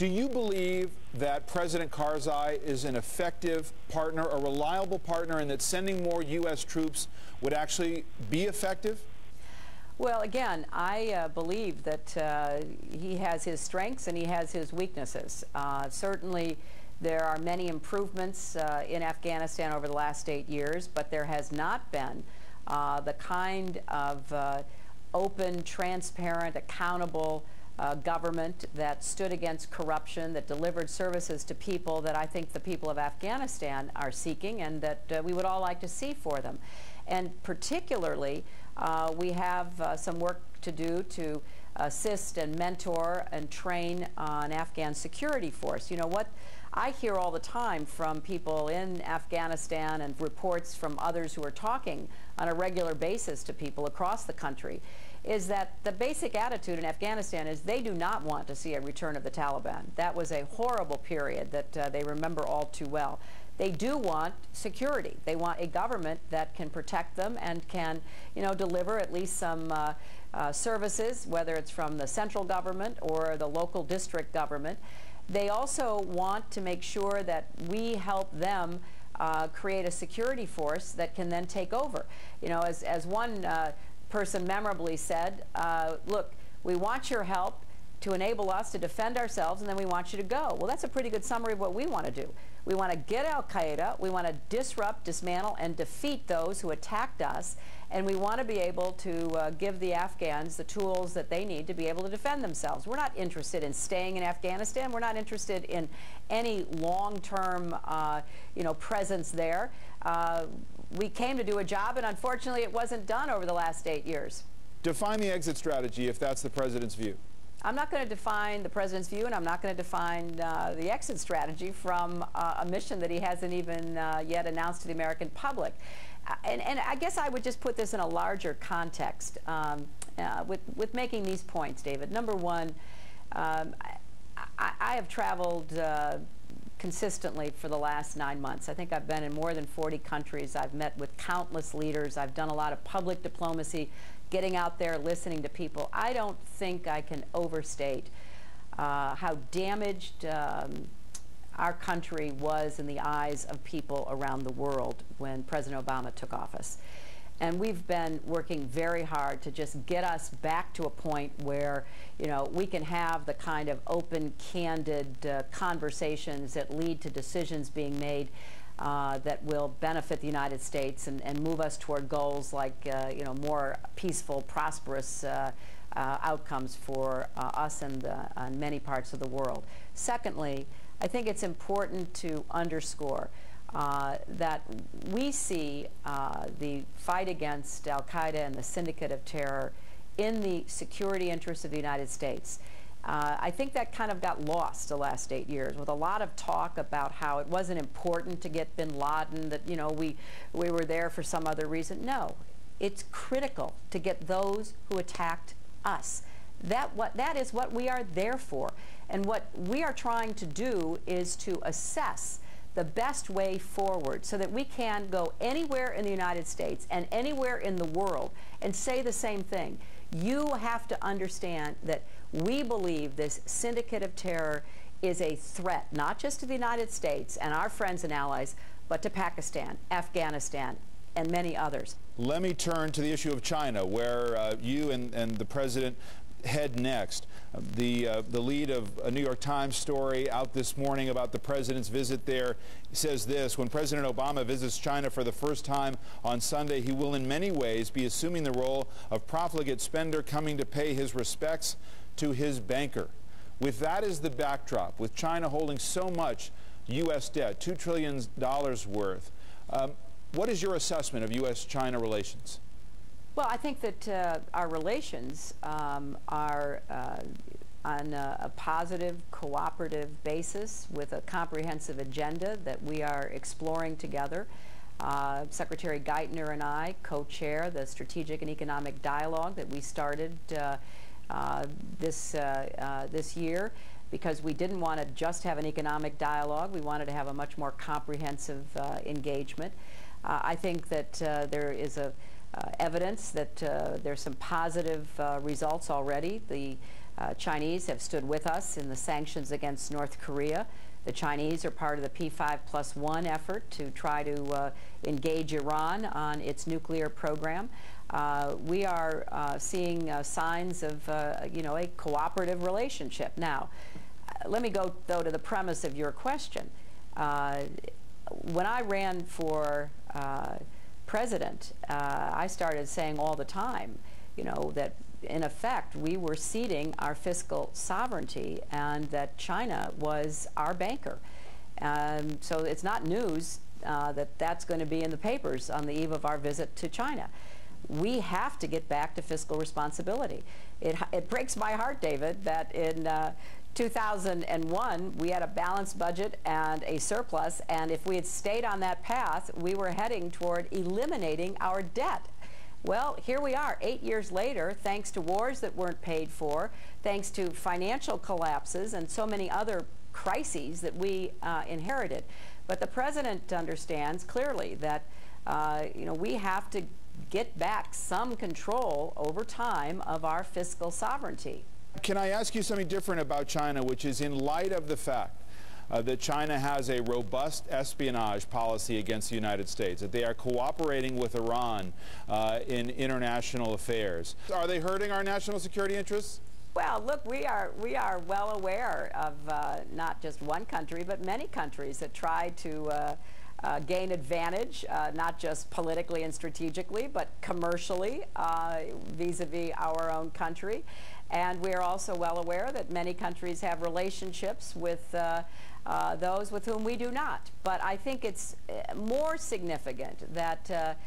Do you believe that President Karzai is an effective partner, a reliable partner, and that sending more U.S. troops would actually be effective? Well, again, I believe that he has his strengths and he has his weaknesses. Certainly, there are many improvements in Afghanistan over the last 8 years, but there has not been the kind of open, transparent, accountable government that stood against corruption, that delivered services to people that I think the people of Afghanistan are seeking and that we would all like to see for them. And particularly, we have some work to do to assist and mentor and train an Afghan security force. You know, what I hear all the time from people in Afghanistan and reports from others who are talking on a regular basis to people across the country is that the basic attitude in Afghanistan is they do not want to see a return of the Taliban. That was a horrible period that they remember all too well. They do want security. They want a government that can protect them and can, you know, deliver at least some services, whether it's from the central government or the local district government. They also want to make sure that we help them create a security force that can then take over. You know, as one person memorably said, look, we want your help to enable us to defend ourselves, and then we want you to go. Well, that's a pretty good summary of what we want to do. We want to get al-Qaeda, we want to disrupt, dismantle, and defeat those who attacked us, and we want to be able to give the Afghans the tools that they need to be able to defend themselves. We're not interested in staying in Afghanistan. We're not interested in any long-term, you know, presence there. We came to do a job, and unfortunately it wasn't done over the last 8 years. Define the exit strategy if that's the president's view. I'm not going to define the president's view, and I'm not going to define the exit strategy from a mission that he hasn't even yet announced to the American public. And I guess I would just put this in a larger context with making these points, David. Number one, I have traveled consistently for the last 9 months. I think I've been in more than 40 countries. I've met with countless leaders. I've done a lot of public diplomacy, getting out there, listening to people. I don't think I can overstate how damaged our country was in the eyes of people around the world when President Obama took office. And we've been working very hard to just get us back to a point where, you know, we can have the kind of open, candid conversations that lead to decisions being made that will benefit the United States and move us toward goals like, you know, more peaceful, prosperous outcomes for us and many parts of the world. Secondly, I think it's important to underscore that we see the fight against al-Qaeda and the syndicate of terror in the security interests of the United States. I think that kind of got lost the last 8 years with a lot of talk about how it wasn't important to get bin Laden, that, you know, we were there for some other reason. No, it's critical to get those who attacked us. That is what we are there for. And what we are trying to do is to assess the best way forward so that we can go anywhere in the United States and anywhere in the world and say the same thing. You have to understand that we believe this syndicate of terror is a threat, not just to the United States and our friends and allies, but to Pakistan, Afghanistan, and many others. Let me turn to the issue of China, where you and the president head next. The lead of a New York Times story out this morning about the president's visit there says this: when President Obama visits China for the first time on Sunday, he will in many ways be assuming the role of profligate spender coming to pay his respects to his banker. With that as the backdrop, with China holding so much U.S. debt, $2 trillion worth, what is your assessment of U.S.-China relations? Well, I think that our relations are on a positive, cooperative basis with a comprehensive agenda that we are exploring together. Secretary Geithner and I co-chair the Strategic and Economic Dialogue that we started this year, because we didn't want to just have an economic dialogue. We wanted to have a much more comprehensive engagement. I think that there is evidence that there's some positive results already. The Chinese have stood with us in the sanctions against North Korea. The Chinese are part of the P5+1 effort to try to engage Iran on its nuclear program. We are seeing signs of, a cooperative relationship. Now, let me go, though, to the premise of your question. When I ran for president, I started saying all the time, that in effect, we were ceding our fiscal sovereignty and that China was our banker. So it's not news that that's going to be in the papers on the eve of our visit to China. We have to get back to fiscal responsibility. It breaks my heart, David, that in 2001 we had a balanced budget and a surplus, and if we had stayed on that path, we were heading toward eliminating our debt. Well, here we are 8 years later, thanks to wars that weren't paid for, thanks to financial collapses and so many other crises that we inherited. But the president understands clearly that we have to get back some control over time of our fiscal sovereignty. Can I ask you something different about China, which is in light of the fact that China has a robust espionage policy against the United States, that they are cooperating with Iran in international affairs. Are they hurting our national security interests? Well, look, we are well aware of not just one country, but many countries that try to gain advantage, not just politically and strategically, but commercially vis-a-vis our own country. And we're also well aware that many countries have relationships with those with whom we do not. But I think it's more significant that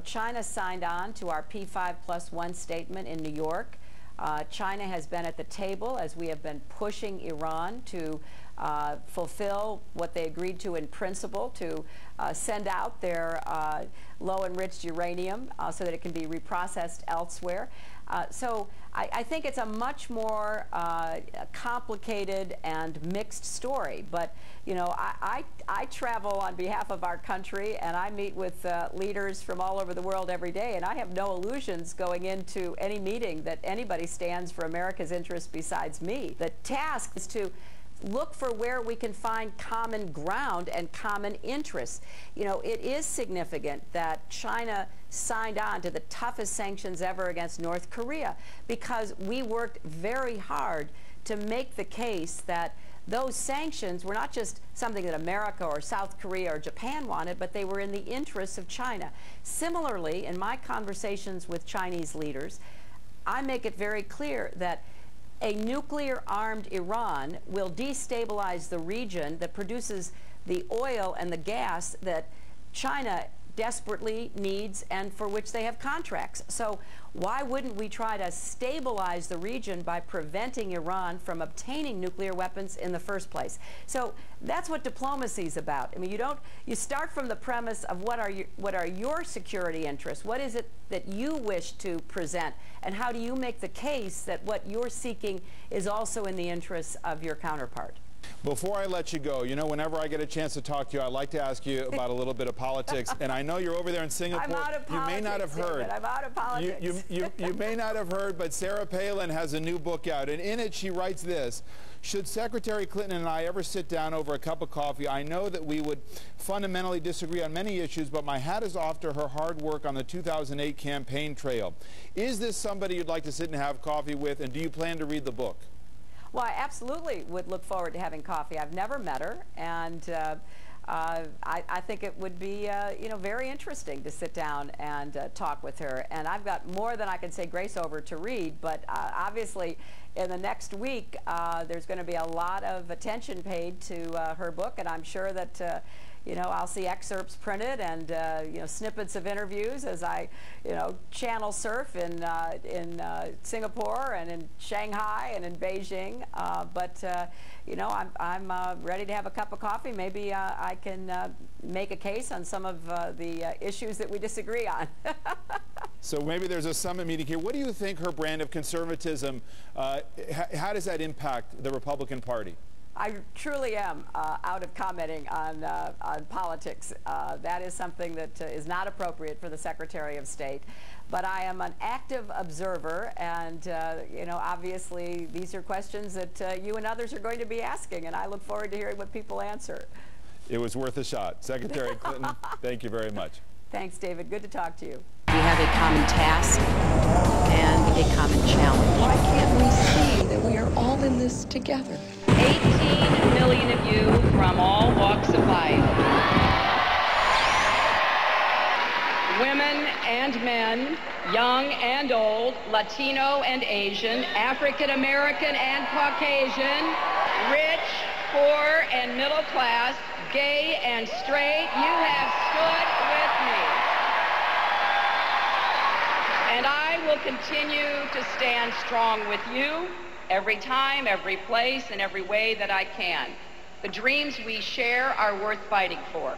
China signed on to our P5+1 statement in New York. China has been at the table as we have been pushing Iran to fulfill what they agreed to in principle, to send out their low-enriched uranium so that it can be reprocessed elsewhere. So I think it's a much more complicated and mixed story. But, I travel on behalf of our country, and I meet with leaders from all over the world every day, and I have no illusions going into any meeting that anybody stands for America's interests besides me. The task is to look for where we can find common ground and common interests. It is significant that China signed on to the toughest sanctions ever against North Korea because we worked very hard to make the case that those sanctions were not just something that America or South Korea or Japan wanted, but they were in the interests of China. Similarly, in my conversations with Chinese leaders, I make it very clear that a nuclear-armed Iran will destabilize the region that produces the oil and the gas that China desperately needs and for which they have contracts. So why wouldn't we try to stabilize the region by preventing Iran from obtaining nuclear weapons in the first place? So that's what diplomacy is about. I mean, you start from the premise of what are your security interests? What is it that you wish to present? And how do you make the case that what you're seeking is also in the interests of your counterpart? Before I let you go, whenever I get a chance to talk to you, I'd like to ask you about a little bit of politics. And I know you're over there in Singapore. I'm out of politics, you may not have heard. David, I'm out of politics. You may not have heard, but Sarah Palin has a new book out. And in it, she writes this: should Secretary Clinton and I ever sit down over a cup of coffee, I know that we would fundamentally disagree on many issues, but my hat is off to her hard work on the 2008 campaign trail. Is this somebody you'd like to sit and have coffee with, and do you plan to read the book? Well, I absolutely would look forward to having coffee. I've never met her, and I think it would be, very interesting to sit down and talk with her. And I've got more than I can say grace over to read, but obviously in the next week there's going to be a lot of attention paid to her book, and I'm sure that I'll see excerpts printed and snippets of interviews as I channel surf in Singapore and in Shanghai and in Beijing. I'm ready to have a cup of coffee. Maybe I can make a case on some of the issues that we disagree on. So maybe there's a summit meeting here. What do you think her brand of conservatism, how does that impact the Republican Party? I truly am out of commenting on politics. That is something that is not appropriate for the Secretary of State. but I am an active observer, and you know, obviously these are questions that you and others are going to be asking, and I look forward to hearing what people answer. It was worth a shot. Secretary Clinton, thank you very much. Thanks, David. Good to talk to you. We have a common task and a common challenge. Why can't we see that we are all in this together? 18 million of you from all walks of life. Women and men, young and old, Latino and Asian, African American and Caucasian, rich, poor and middle class, gay and straight, you have stood with me. And I will continue to stand strong with you every time, every place, and every way that I can. The dreams we share are worth fighting for.